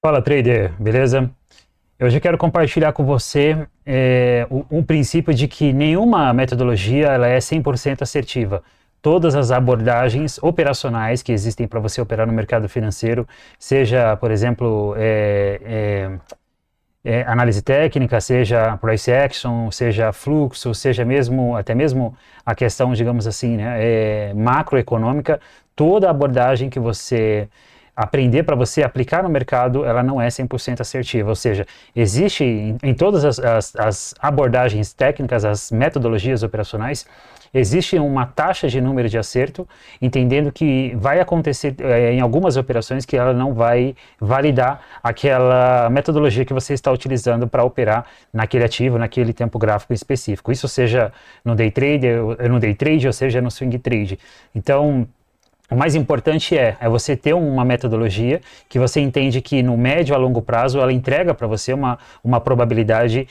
Fala, trader, beleza? Hoje eu quero compartilhar com você um princípio de que nenhuma metodologia ela é 100% assertiva. Todas as abordagens operacionais que existem para você operar no mercado financeiro, seja, por exemplo, análise técnica, seja price action, seja fluxo, seja mesmo, até mesmo a questão, digamos assim, né, macroeconômica, toda abordagem que você aprender para você aplicar no mercado, ela não é 100% assertiva, ou seja, existe em todas as abordagens técnicas, as metodologias operacionais, existe uma taxa de número de acerto, entendendo que vai acontecer em algumas operações que ela não vai validar aquela metodologia que você está utilizando para operar naquele ativo, naquele tempo gráfico específico. Isso seja no day trade, ou seja no swing trade. Então, o mais importante é você ter uma metodologia que você entende que no médio a longo prazo ela entrega para você uma probabilidade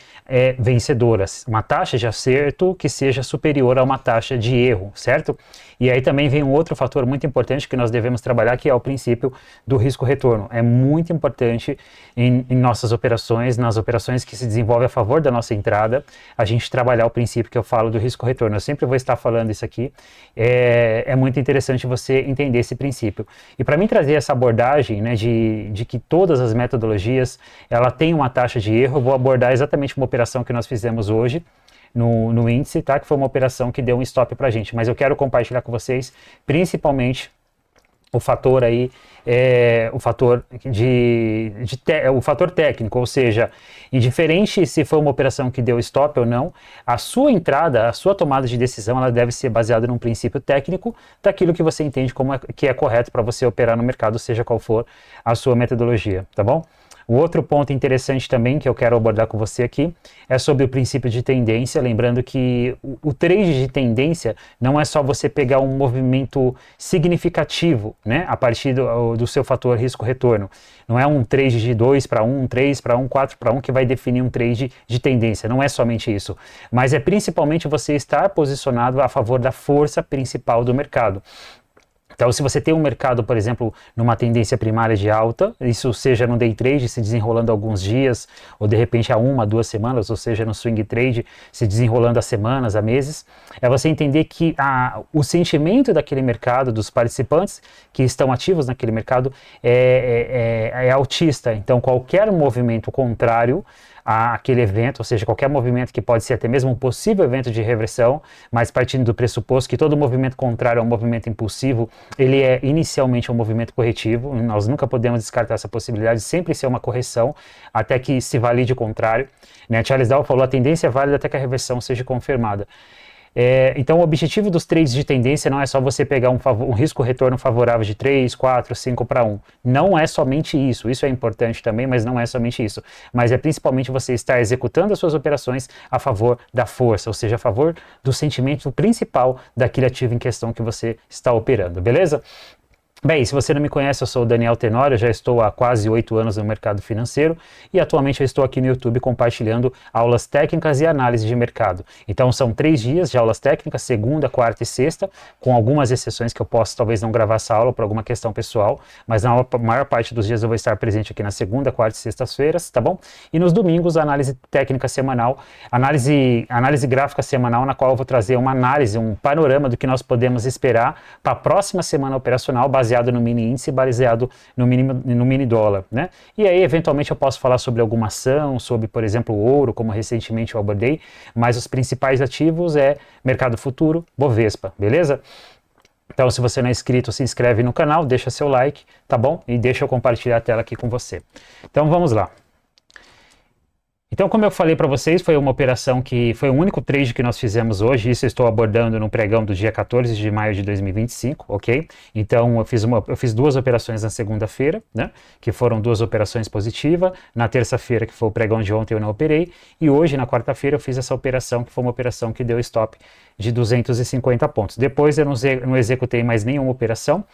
vencedora, uma taxa de acerto que seja superior a uma taxa de erro, certo? E aí também vem um outro fator muito importante que nós devemos trabalhar, que é o princípio do risco-retorno. É muito importante em nossas operações, nas operações que se desenvolvem a favor da nossa entrada, a gente trabalhar o princípio que eu falo do risco-retorno. Eu sempre vou estar falando isso aqui. É muito interessante você entender esse princípio. E para mim trazer essa abordagem, né, de que todas as metodologias ela tem uma taxa de erro, eu vou abordar exatamente uma operação que nós fizemos hoje no índice, tá? Que foi uma operação que deu um stop para a gente. Mas eu quero compartilhar com vocês, principalmente, o fator aí, o fator o fator técnico, ou seja, indiferente se foi uma operação que deu stop ou não, a sua entrada, a sua tomada de decisão, ela deve ser baseada num princípio técnico daquilo que você entende que é correto para você operar no mercado, seja qual for a sua metodologia, tá bom? O outro ponto interessante também que eu quero abordar com você aqui é sobre o princípio de tendência, lembrando que o trade de tendência não é só você pegar um movimento significativo, né, a partir do seu fator risco-retorno. Não é um trade de 2 para 1, 3 para 1, 4 para 1 que vai definir um trade de tendência, não é somente isso. Mas é principalmente você estar posicionado a favor da força principal do mercado. Então, se você tem um mercado, por exemplo, numa tendência primária de alta, isso seja no day trade, se desenrolando alguns dias, ou de repente a 1, 2 semanas, ou seja, no swing trade, se desenrolando a semanas, a meses, é você entender que o sentimento daquele mercado, dos participantes que estão ativos naquele mercado, é altista. Então, qualquer movimento contrário àquele evento, ou seja, qualquer movimento que pode ser até mesmo um possível evento de reversão, mas partindo do pressuposto que todo movimento contrário a um movimento impulsivo, ele é inicialmente um movimento corretivo, nós nunca podemos descartar essa possibilidade de sempre ser uma correção, até que se valide o contrário, né? Charles Dow falou, a tendência é válida até que a reversão seja confirmada. Então o objetivo dos trades de tendência não é só você pegar um risco-retorno favorável de 3, 4, 5 para 1. Não é somente isso. Isso é importante também, mas não é somente isso. Mas é principalmente você estar executando as suas operações a favor da força, ou seja, a favor do sentimento principal daquele ativo em questão que você está operando, beleza? Bem, se você não me conhece, eu sou o Daniel Tenório, já estou há quase 8 anos no mercado financeiro e atualmente eu estou aqui no YouTube compartilhando aulas técnicas e análise de mercado. Então são 3 dias de aulas técnicas, segunda, quarta e sexta, com algumas exceções que eu posso talvez não gravar essa aula por alguma questão pessoal, mas na maior parte dos dias eu vou estar presente aqui na segunda, quarta e sextas-feiras, tá bom? E nos domingos, análise técnica semanal, análise gráfica semanal, na qual eu vou trazer uma análise, um panorama do que nós podemos esperar para a próxima semana operacional, baseado no mini índice, baseado no mini dólar, né? E aí, eventualmente, eu posso falar sobre alguma ação, sobre, por exemplo, o ouro, como recentemente eu abordei, mas os principais ativos é mercado futuro, Bovespa, beleza? Então, se você não é inscrito, se inscreve no canal, deixa seu like, tá bom? E deixa eu compartilhar a tela aqui com você. Então, vamos lá. Então, como eu falei para vocês, foi uma operação que foi o único trade que nós fizemos hoje, isso eu estou abordando no pregão do dia 14 de maio de 2025, ok? Então, eu fiz 2 operações na segunda-feira, né? Que foram 2 operações positivas, na terça-feira, que foi o pregão de ontem, eu não operei, e hoje, na quarta-feira, eu fiz essa operação, que foi uma operação que deu stop de 250 pontos. Depois, eu não executei mais nenhuma operação.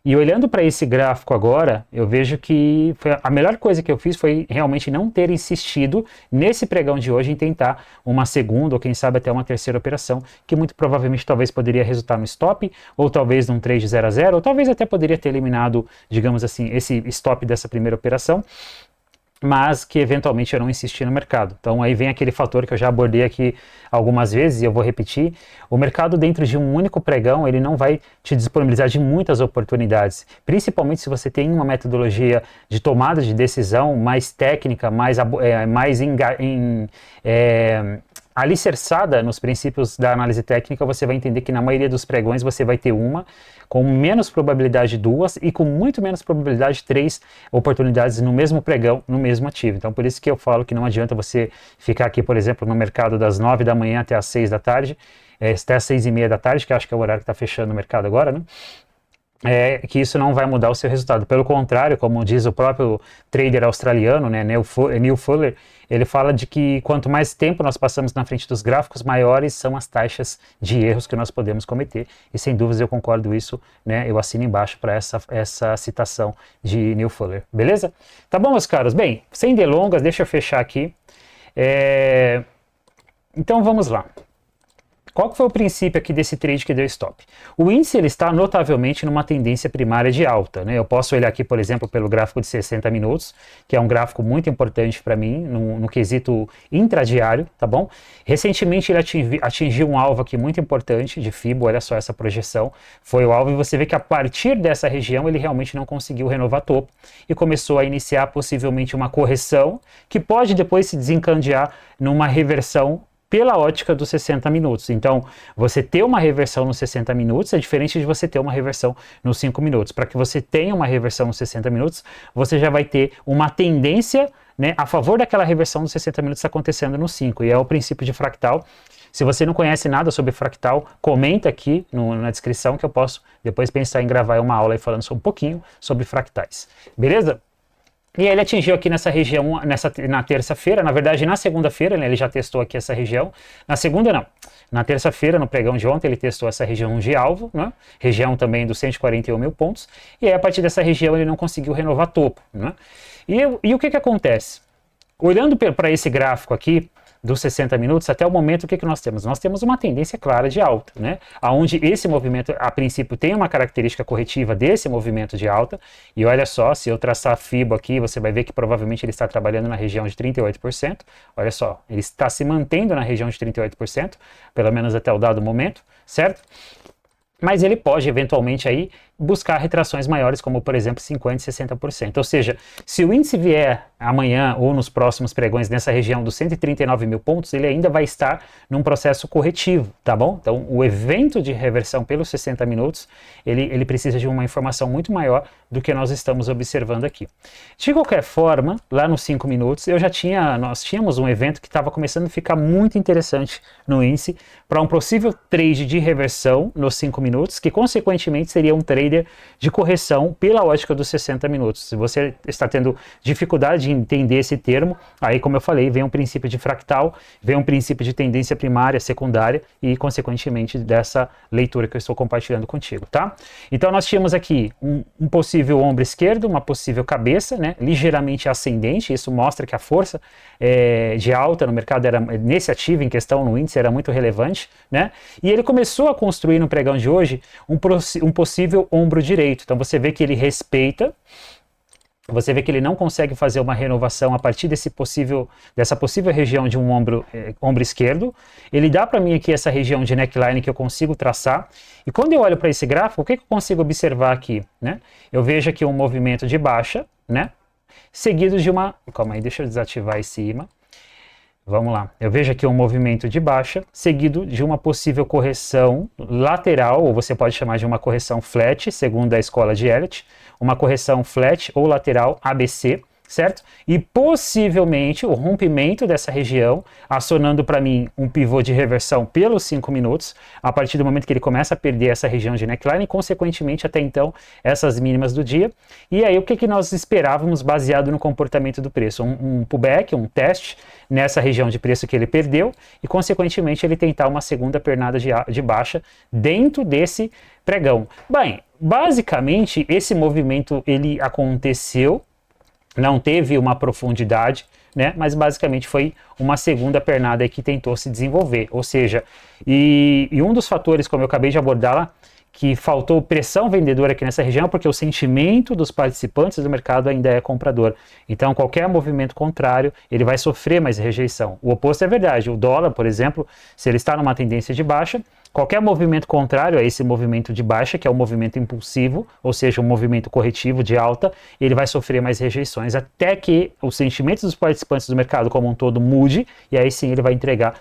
E olhando para esse gráfico agora, eu vejo que a melhor coisa que eu fiz foi realmente não ter insistido nesse pregão de hoje em tentar uma segunda ou quem sabe até uma terceira operação, que muito provavelmente talvez poderia resultar no stop, ou talvez num trade 0 a 0, ou talvez até poderia ter eliminado, digamos assim, esse stop dessa primeira operação. mas que eventualmente eu não insisti no mercado. Então aí vem aquele fator que eu já abordei aqui algumas vezes e eu vou repetir. O mercado dentro de um único pregão, ele não vai te disponibilizar de muitas oportunidades, principalmente se você tem uma metodologia de tomada de decisão mais técnica, mais alicerçada nos princípios da análise técnica. Você vai entender que na maioria dos pregões você vai ter uma, com menos probabilidade duas e com muito menos probabilidade três oportunidades no mesmo pregão, no mesmo ativo. Então por isso que eu falo que não adianta você ficar aqui, por exemplo, no mercado das 9 da manhã até as 6 da tarde, até as 6 e meia da tarde, que acho que é o horário que está fechando o mercado agora, né? Que isso não vai mudar o seu resultado. Pelo contrário, como diz o próprio trader australiano, né, Neil Fuller, ele fala de que quanto mais tempo nós passamos na frente dos gráficos, maiores são as taxas de erros que nós podemos cometer. E sem dúvidas eu concordo isso, né, eu assino embaixo para essa citação de Neil Fuller. Beleza? Tá bom, meus caros? Bem, sem delongas, deixa eu fechar aqui. Então vamos lá. Qual que foi o princípio aqui desse trade que deu stop? O índice ele está notavelmente numa tendência primária de alta, né? Eu posso olhar aqui, por exemplo, pelo gráfico de 60 minutos, que é um gráfico muito importante para mim, no quesito intradiário, tá bom? Recentemente ele atingiu um alvo aqui muito importante de FIBO, olha só essa projeção, foi o alvo, e você vê que a partir dessa região ele realmente não conseguiu renovar topo e começou a iniciar possivelmente uma correção que pode depois se desencadear numa reversão pela ótica dos 60 minutos. Então, você ter uma reversão nos 60 minutos é diferente de você ter uma reversão nos 5 minutos. Para que você tenha uma reversão nos 60 minutos, você já vai ter uma tendência, né, a favor daquela reversão dos 60 minutos acontecendo no 5. E é o princípio de fractal. Se você não conhece nada sobre fractal, comenta aqui na descrição que eu posso depois pensar em gravar uma aula aí falando um pouquinho sobre fractais. Beleza? E aí ele atingiu aqui nessa região na terça-feira, na verdade na segunda-feira, né, ele já testou aqui essa região, na segunda não, na terça-feira, no pregão de ontem, ele testou essa região de alvo, né, região também dos 141 mil pontos, e aí a partir dessa região ele não conseguiu renovar topo. Né? E o que acontece? Olhando para esse gráfico aqui, dos 60 minutos, até o momento, o que nós temos? Nós temos uma tendência clara de alta, né? Onde esse movimento, a princípio, tem uma característica corretiva desse movimento de alta, e olha só, se eu traçar FIBO aqui, você vai ver que provavelmente ele está trabalhando na região de 38%, olha só, ele está se mantendo na região de 38%, pelo menos até o dado momento, certo? Mas ele pode, eventualmente, aí buscar retrações maiores, como, por exemplo, 50% e 60%. Ou seja, se o índice vier amanhã ou nos próximos pregões nessa região dos 139 mil pontos, ele ainda vai estar num processo corretivo, tá bom? Então, o evento de reversão pelos 60 minutos, ele precisa de uma informação muito maior do que nós estamos observando aqui. De qualquer forma, lá nos 5 minutos, nós tínhamos um evento que estava começando a ficar muito interessante no índice para um possível trade de reversão nos 5 minutos, que consequentemente seria um trade de correção pela ótica dos 60 minutos. Se você está tendo dificuldade de entender esse termo, aí, como eu falei, vem um princípio de fractal, vem um princípio de tendência primária, secundária e, consequentemente, dessa leitura que eu estou compartilhando contigo, tá? Então, nós tínhamos aqui um possível ombro esquerdo, uma possível cabeça, né, ligeiramente ascendente. Isso mostra que a força de alta no mercado, nesse ativo em questão, no índice, era muito relevante, né? E ele começou a construir no pregão de hoje um possível ombro direito. Então você vê que ele respeita, você vê que ele não consegue fazer uma renovação a partir dessa possível região de um ombro esquerdo. Ele dá para mim aqui essa região de neckline que eu consigo traçar. E quando eu olho para esse gráfico, o que eu consigo observar aqui? Né? Eu vejo aqui um movimento de baixa, né? Seguido de uma... Calma aí, deixa eu desativar esse imã. Vamos lá, eu vejo aqui um movimento de baixa, seguido de uma possível correção lateral, ou você pode chamar de uma correção flat, segundo a escola de Elliott, uma correção flat ou lateral ABC, certo? E possivelmente o rompimento dessa região, acionando para mim um pivô de reversão pelos 5 minutos, a partir do momento que ele começa a perder essa região de neckline, e consequentemente até então essas mínimas do dia. E aí o que nós esperávamos baseado no comportamento do preço? Um pullback, um teste nessa região de preço que ele perdeu e consequentemente ele tentar uma segunda pernada de baixa dentro desse pregão. Bem, basicamente esse movimento ele aconteceu, não teve uma profundidade, né? Mas basicamente foi uma segunda pernada que tentou se desenvolver. Ou seja, e um dos fatores, como eu acabei de abordar lá, que faltou pressão vendedora aqui nessa região, porque o sentimento dos participantes do mercado ainda é comprador. Então, qualquer movimento contrário, ele vai sofrer mais rejeição. O oposto é verdade. O dólar, por exemplo, se ele está numa tendência de baixa, qualquer movimento contrário a esse movimento de baixa, que é o movimento impulsivo, ou seja, um movimento corretivo de alta, ele vai sofrer mais rejeições, até que os sentimentos dos participantes do mercado como um todo mude, e aí sim ele vai entregar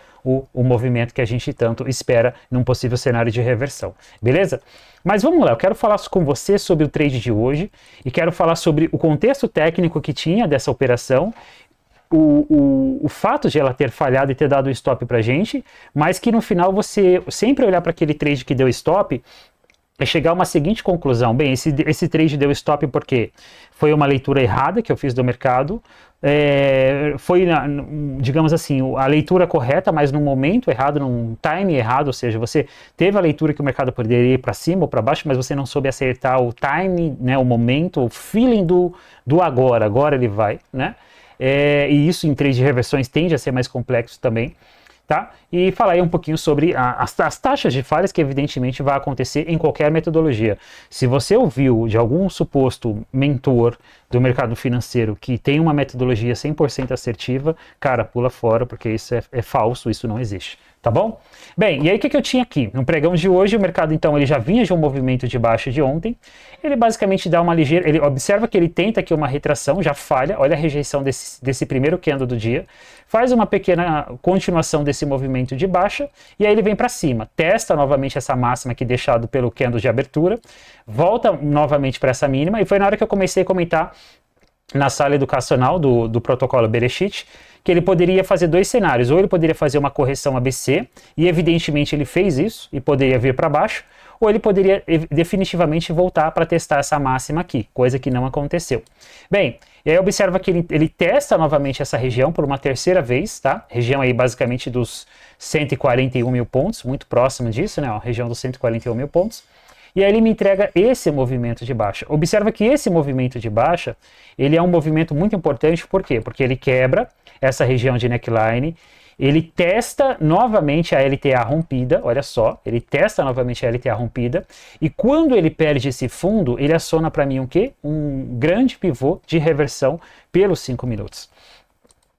o movimento que a gente tanto espera num possível cenário de reversão. Beleza? Mas vamos lá, eu quero falar com você sobre o trade de hoje, e quero falar sobre o contexto técnico que tinha dessa operação, o fato de ela ter falhado e ter dado um stop pra gente, mas que no final você sempre olhar para aquele trade que deu stop e chegar a uma seguinte conclusão: bem, esse trade deu stop porque foi uma leitura errada que eu fiz do mercado, foi, digamos assim, a leitura correta, mas num momento errado, num time errado, ou seja, você teve a leitura que o mercado poderia ir para cima ou para baixo, mas você não soube acertar o time, né, o momento, o feeling do agora ele vai, né? E isso em trade de reversões tende a ser mais complexo também, tá? E falar aí um pouquinho sobre as taxas de falhas que evidentemente vai acontecer em qualquer metodologia. Se você ouviu de algum suposto mentor do mercado financeiro que tem uma metodologia 100% assertiva, cara, pula fora, porque isso é falso, isso não existe. Tá bom? Bem, e aí o que eu tinha aqui? No pregão de hoje, o mercado então ele já vinha de um movimento de baixa de ontem, ele basicamente dá uma ligeira, ele observa que ele tenta aqui uma retração, já falha, olha a rejeição desse primeiro candle do dia, faz uma pequena continuação desse movimento de baixa, e aí ele vem para cima, testa novamente essa máxima aqui deixado pelo candle de abertura, volta novamente para essa mínima, e foi na hora que eu comecei a comentar na sala educacional do protocolo Bereshit, que ele poderia fazer dois cenários, ou ele poderia fazer uma correção ABC, e evidentemente ele fez isso, e poderia vir para baixo, ou ele poderia definitivamente voltar para testar essa máxima aqui, coisa que não aconteceu. Bem, e aí observa que ele testa novamente essa região por uma terceira vez, tá? Região aí basicamente dos 141 mil pontos, muito próximo disso, né? Ó, região dos 141 mil pontos. E aí ele me entrega esse movimento de baixa. Observa que esse movimento de baixa, ele é um movimento muito importante, por quê? Porque ele quebra essa região de neckline, ele testa novamente a LTA rompida, olha só, ele testa novamente a LTA rompida, e quando ele perde esse fundo, ele aciona para mim o quê? Um grande pivô de reversão pelos 5 minutos.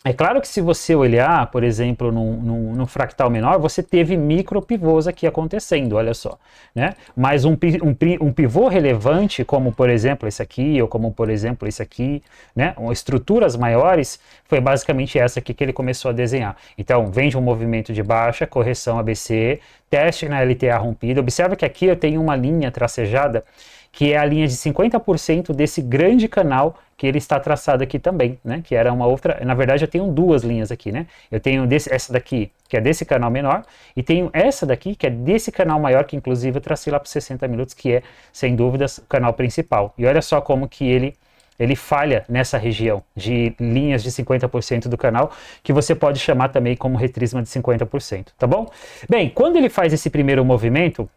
É claro que se você olhar, por exemplo, num fractal menor, você teve micro pivôs aqui acontecendo, olha só, né? Mas um pivô relevante, como por exemplo esse aqui, ou como por exemplo esse aqui, né? Estruturas maiores, foi basicamente essa aqui que ele começou a desenhar. Então, vem de um movimento de baixa, correção ABC, teste na LTA rompida. Observa que aqui eu tenho uma linha tracejada, que é a linha de 50% desse grande canal que ele está traçado aqui também, né? Que era uma outra, na verdade eu tenho duas linhas aqui, né? Eu tenho essa daqui, que é desse canal menor, e tenho essa daqui, que é desse canal maior, que inclusive eu tracei lá para 60 minutos, que é, sem dúvidas, o canal principal. E olha só como que ele falha nessa região de linhas de 50% do canal, que você pode chamar também como retrisma de 50%, tá bom? Bem, quando ele faz esse primeiro movimento,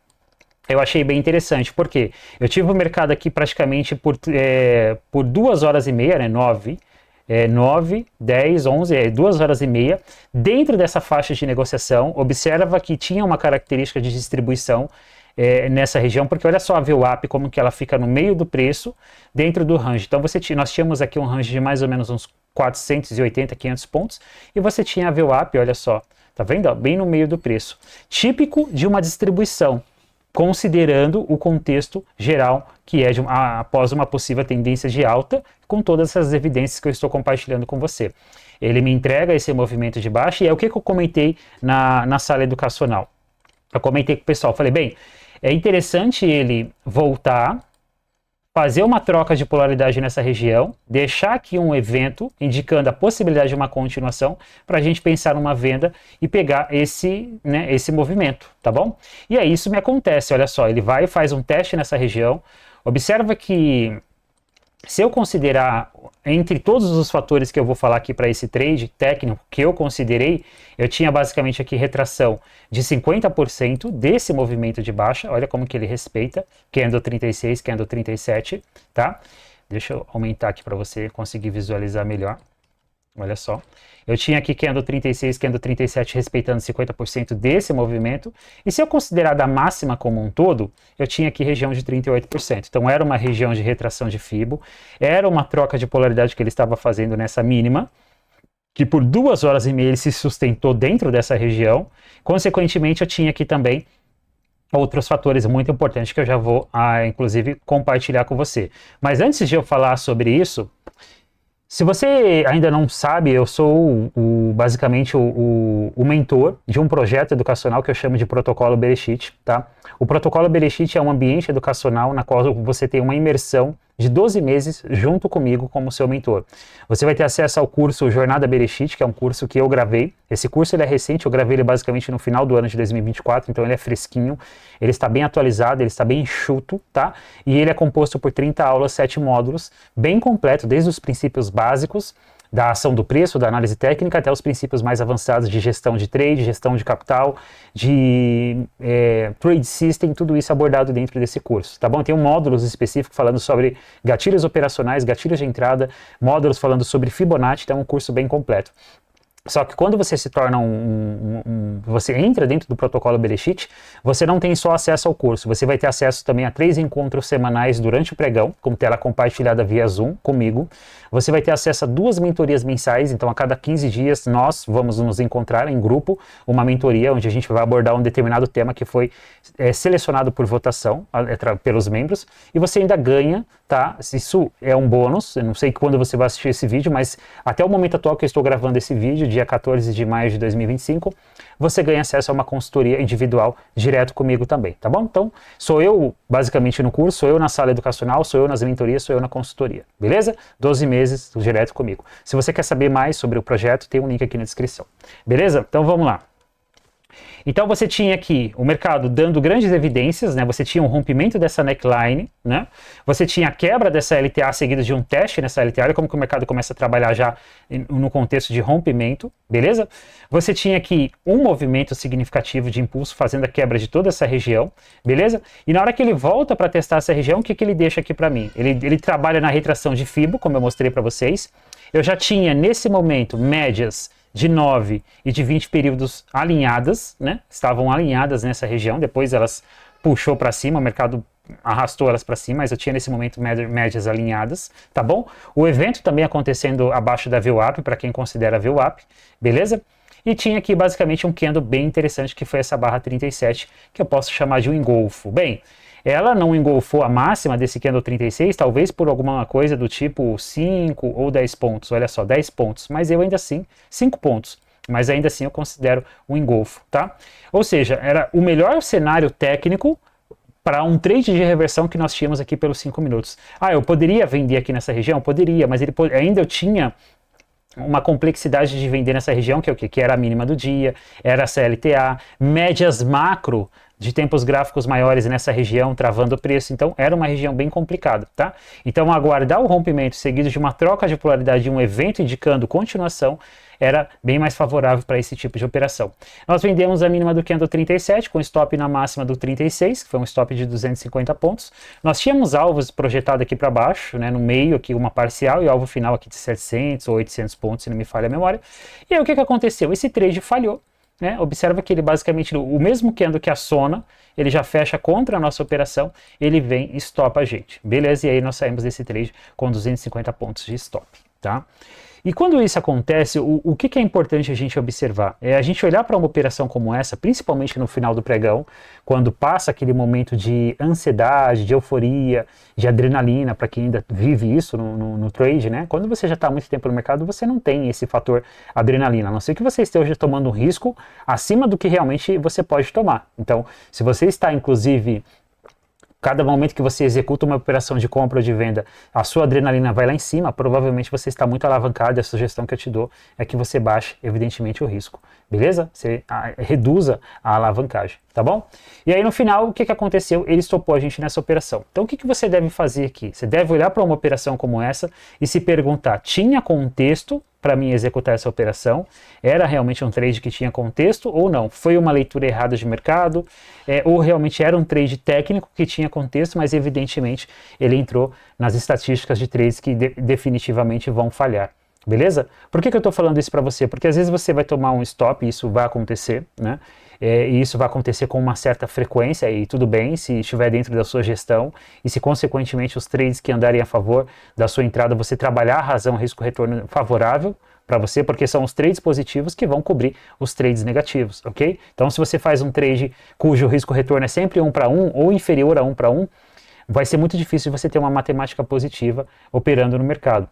eu achei bem interessante, porque eu tive o mercado aqui praticamente por 2 horas e meia, né, 9, 10, 11, 2 horas e meia, dentro dessa faixa de negociação. Observa que tinha uma característica de distribuição nessa região, porque olha só a VWAP, como que ela fica no meio do preço, dentro do range. Então nós tínhamos aqui um range de mais ou menos uns 480, 500 pontos, e você tinha a VWAP, olha só, tá vendo? Ó, bem no meio do preço. Típico de uma distribuição, considerando o contexto geral, que é após uma possível tendência de alta, com todas essas evidências que eu estou compartilhando com você. Ele me entrega esse movimento de baixa, e é o que eu comentei na sala educacional. Eu comentei com o pessoal, falei, bem, é interessante ele voltar, fazer uma troca de polaridade nessa região, deixar aqui um evento indicando a possibilidade de uma continuação para a gente pensar numa venda e pegar esse movimento, tá bom? E aí isso me acontece, olha só, ele vai e faz um teste nessa região, observa que se eu considerar, entre todos os fatores que eu vou falar aqui para esse trade técnico que eu considerei, eu tinha basicamente aqui retração de 50% desse movimento de baixa, olha como que ele respeita, candle 36, candle 37, tá? Deixa eu aumentar aqui para você conseguir visualizar melhor. Olha só. Eu tinha aqui candle 36, candle 37 respeitando 50% desse movimento. E se eu considerar da máxima como um todo, eu tinha aqui região de 38%. Então era uma região de retração de Fibo, era uma troca de polaridade que ele estava fazendo nessa mínima, que por 2 horas e meia ele se sustentou dentro dessa região. Consequentemente, eu tinha aqui também outros fatores muito importantes que eu já vou, inclusive, compartilhar com você. Mas antes de eu falar sobre isso, se você ainda não sabe, eu sou basicamente o mentor de um projeto educacional que eu chamo de Protocolo Bereshit, tá? O Protocolo Bereshit é um ambiente educacional na qual você tem uma imersão de 12 meses junto comigo como seu mentor. Você vai ter acesso ao curso Jornada Bereshit, que é um curso que eu gravei. Esse curso ele é recente, eu gravei ele basicamente no final do ano de 2024, então ele é fresquinho, ele está bem atualizado, ele está bem enxuto, tá? E ele é composto por 30 aulas, 7 módulos, bem completo, desde os princípios básicos da ação do preço, da análise técnica, até os princípios mais avançados de gestão de trade, gestão de capital, de trade system, tudo isso abordado dentro desse curso, tá bom? Tem módulos específicos falando sobre gatilhos operacionais, gatilhos de entrada, módulos falando sobre Fibonacci, então é um curso bem completo. Só que quando você se torna você entra dentro do protocolo Bereshit, você não tem só acesso ao curso, você vai ter acesso também a 3 encontros semanais durante o pregão, com tela compartilhada via Zoom comigo. Você vai ter acesso a 2 mentorias mensais, então a cada 15 dias nós vamos nos encontrar em grupo, uma mentoria onde a gente vai abordar um determinado tema que foi selecionado por votação pelos membros, e você ainda ganha, tá? Isso é um bônus, eu não sei quando você vai assistir esse vídeo, mas até o momento atual que eu estou gravando esse vídeo, dia 14 de maio de 2025, você ganha acesso a uma consultoria individual direto comigo também, tá bom? Então, sou eu basicamente no curso, sou eu na sala educacional, sou eu nas mentorias, sou eu na consultoria, beleza? 12 meses direto comigo. Se você quer saber mais sobre o projeto, tem um link aqui na descrição, beleza? Então vamos lá. Então você tinha aqui o mercado dando grandes evidências, né? Você tinha um rompimento dessa neckline, né? Você tinha a quebra dessa LTA seguida de um teste nessa LTA. Olha como que o mercado começa a trabalhar já no contexto de rompimento, beleza? Você tinha aqui um movimento significativo de impulso fazendo a quebra de toda essa região, beleza? E na hora que ele volta para testar essa região, o que que ele deixa aqui para mim? Ele trabalha na retração de Fibo, como eu mostrei para vocês. Eu já tinha nesse momento médias de 9 e de 20 períodos alinhadas, né? Estavam alinhadas nessa região, depois elas puxou para cima, o mercado arrastou elas para cima, mas eu tinha nesse momento médias alinhadas, tá bom? O evento também acontecendo abaixo da VWAP, para quem considera VWAP, beleza? E tinha aqui basicamente um candle bem interessante, que foi essa barra 37, que eu posso chamar de um engolfo. Bem, ela não engolfou a máxima desse candle 36, talvez por alguma coisa do tipo 5 ou 10 pontos, olha só, 10 pontos, mas eu ainda assim, 5 pontos, mas ainda assim eu considero um engolfo, tá? Ou seja, era o melhor cenário técnico para um trade de reversão que nós tínhamos aqui pelos 5 minutos. Ah, eu poderia vender aqui nessa região? Poderia, mas ainda eu tinha uma complexidade de vender nessa região, que é o quê? Que era a mínima do dia, era a CLTA, médias macro de tempos gráficos maiores nessa região, travando o preço. Então, era uma região bem complicada, tá? Então, aguardar o rompimento seguido de uma troca de polaridade de um evento indicando continuação era bem mais favorável para esse tipo de operação. Nós vendemos a mínima do candle 37, com stop na máxima do 36, que foi um stop de 250 pontos. Nós tínhamos alvos projetados aqui para baixo, né, no meio aqui uma parcial e alvo final aqui de 700 ou 800 pontos, se não me falha a memória. E aí o que aconteceu? Esse trade falhou. Né? Observa que ele basicamente, o mesmo candle que aciona, ele já fecha contra a nossa operação, ele vem e stopa a gente, beleza? E aí nós saímos desse trade com 250 pontos de stop, tá? E quando isso acontece, o que é importante a gente observar? É a gente olhar para uma operação como essa, principalmente no final do pregão, quando passa aquele momento de ansiedade, de euforia, de adrenalina, para quem ainda vive isso no trade, né? Quando você já está há muito tempo no mercado, você não tem esse fator adrenalina, a não ser que você esteja tomando um risco acima do que realmente você pode tomar. Então, se você está, inclusive, cada momento que você executa uma operação de compra ou de venda, a sua adrenalina vai lá em cima, provavelmente você está muito alavancado, e a sugestão que eu te dou é que você baixe, evidentemente, o risco, beleza? Você reduza a alavancagem, tá bom? E aí, no final, o que aconteceu? Ele estopou a gente nessa operação. Então, o que você deve fazer aqui? Você deve olhar para uma operação como essa e se perguntar, tinha contexto para mim executar essa operação? Era realmente um trade que tinha contexto ou não? Foi uma leitura errada de mercado? Ou realmente era um trade técnico que tinha contexto, mas evidentemente ele entrou nas estatísticas de trades que definitivamente vão falhar. Beleza? Por que eu estou falando isso para você? Porque às vezes você vai tomar um stop, e isso vai acontecer, né? E isso vai acontecer com uma certa frequência, e tudo bem, se estiver dentro da sua gestão, e se consequentemente os trades que andarem a favor da sua entrada, você trabalhar a razão risco-retorno favorável para você, porque são os trades positivos que vão cobrir os trades negativos, ok? Então, se você faz um trade cujo risco-retorno é sempre 1 para 1 ou inferior a 1 para 1, vai ser muito difícil você ter uma matemática positiva operando no mercado.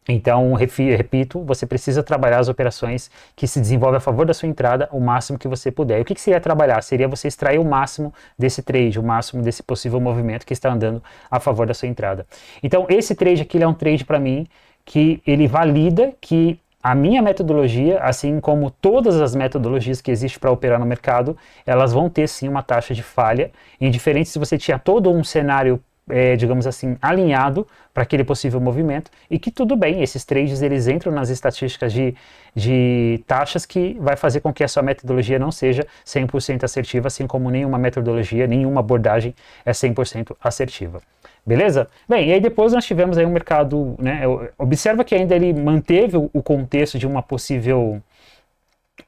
Então, repito, você precisa trabalhar as operações que se desenvolvem a favor da sua entrada o máximo que você puder. E o que seria trabalhar? Seria você extrair o máximo desse trade, o máximo desse possível movimento que está andando a favor da sua entrada. Então, esse trade aqui é um trade para mim que ele valida que a minha metodologia, assim como todas as metodologias que existem para operar no mercado, elas vão ter sim uma taxa de falha, indiferente se você tinha todo um cenário digamos assim, alinhado para aquele possível movimento, e que tudo bem, esses trades eles entram nas estatísticas de taxas que vai fazer com que a sua metodologia não seja 100% assertiva, assim como nenhuma metodologia, nenhuma abordagem é 100% assertiva. Beleza? Bem, e aí depois nós tivemos aí um mercado, né, observa que ainda ele manteve o contexto de uma possível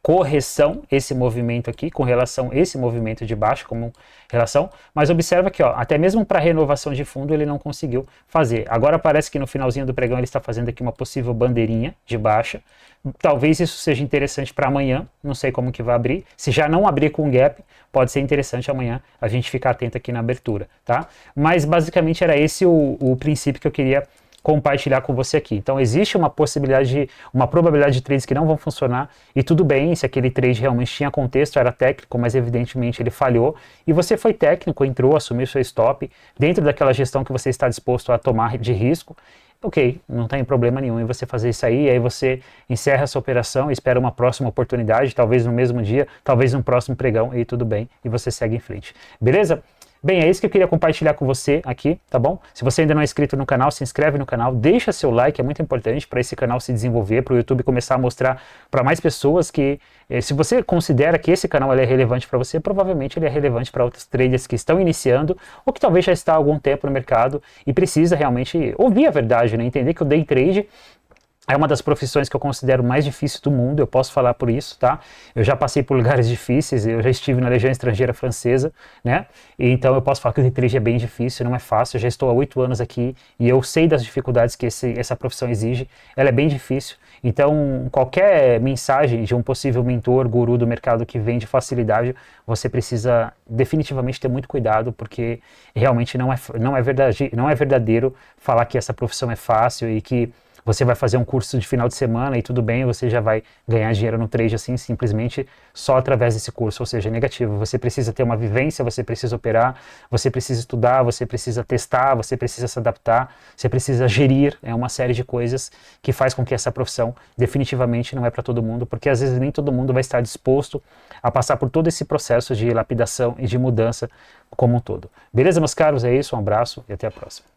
correção, esse movimento aqui, com relação a esse movimento de baixo, como relação, mas observa que, ó, até mesmo para renovação de fundo ele não conseguiu fazer. Agora parece que no finalzinho do pregão ele está fazendo aqui uma possível bandeirinha de baixa. Talvez isso seja interessante para amanhã, não sei como que vai abrir. Se já não abrir com gap, pode ser interessante amanhã a gente ficar atento aqui na abertura, tá? Mas basicamente era esse o princípio que eu queria compartilhar com você aqui. Então existe uma possibilidade, uma probabilidade de trades que não vão funcionar, e tudo bem se aquele trade realmente tinha contexto, era técnico, mas evidentemente ele falhou, e você foi técnico, entrou, assumiu seu stop, dentro daquela gestão que você está disposto a tomar de risco, ok, não tem problema nenhum em você fazer isso aí, aí você encerra essa operação, espera uma próxima oportunidade, talvez no mesmo dia, talvez no próximo pregão, e tudo bem, e você segue em frente. Beleza? Bem, é isso que eu queria compartilhar com você aqui, tá bom? Se você ainda não é inscrito no canal, se inscreve no canal, deixa seu like, é muito importante para esse canal se desenvolver, para o YouTube começar a mostrar para mais pessoas que, se você considera que esse canal é relevante para você, provavelmente ele é relevante para outros traders que estão iniciando, ou que talvez já está há algum tempo no mercado e precisa realmente ouvir a verdade, né? Entender que o day trade é uma das profissões que eu considero mais difíceis do mundo, eu posso falar por isso, tá? Eu já passei por lugares difíceis, eu já estive na Legião Estrangeira Francesa, né? E então eu posso falar que o day trade é bem difícil, não é fácil, eu já estou há 8 anos aqui e eu sei das dificuldades que essa profissão exige, ela é bem difícil. Então, qualquer mensagem de um possível mentor, guru do mercado que vende facilidade, você precisa definitivamente ter muito cuidado, porque realmente não é verdadeiro falar que essa profissão é fácil e que você vai fazer um curso de final de semana e tudo bem, você já vai ganhar dinheiro no trade assim, simplesmente só através desse curso, ou seja, é negativo. Você precisa ter uma vivência, você precisa operar, você precisa estudar, você precisa testar, você precisa se adaptar, você precisa gerir, é uma série de coisas que faz com que essa profissão definitivamente não é para todo mundo, porque às vezes nem todo mundo vai estar disposto a passar por todo esse processo de lapidação e de mudança como um todo. Beleza, meus caros? É isso, um abraço e até a próxima.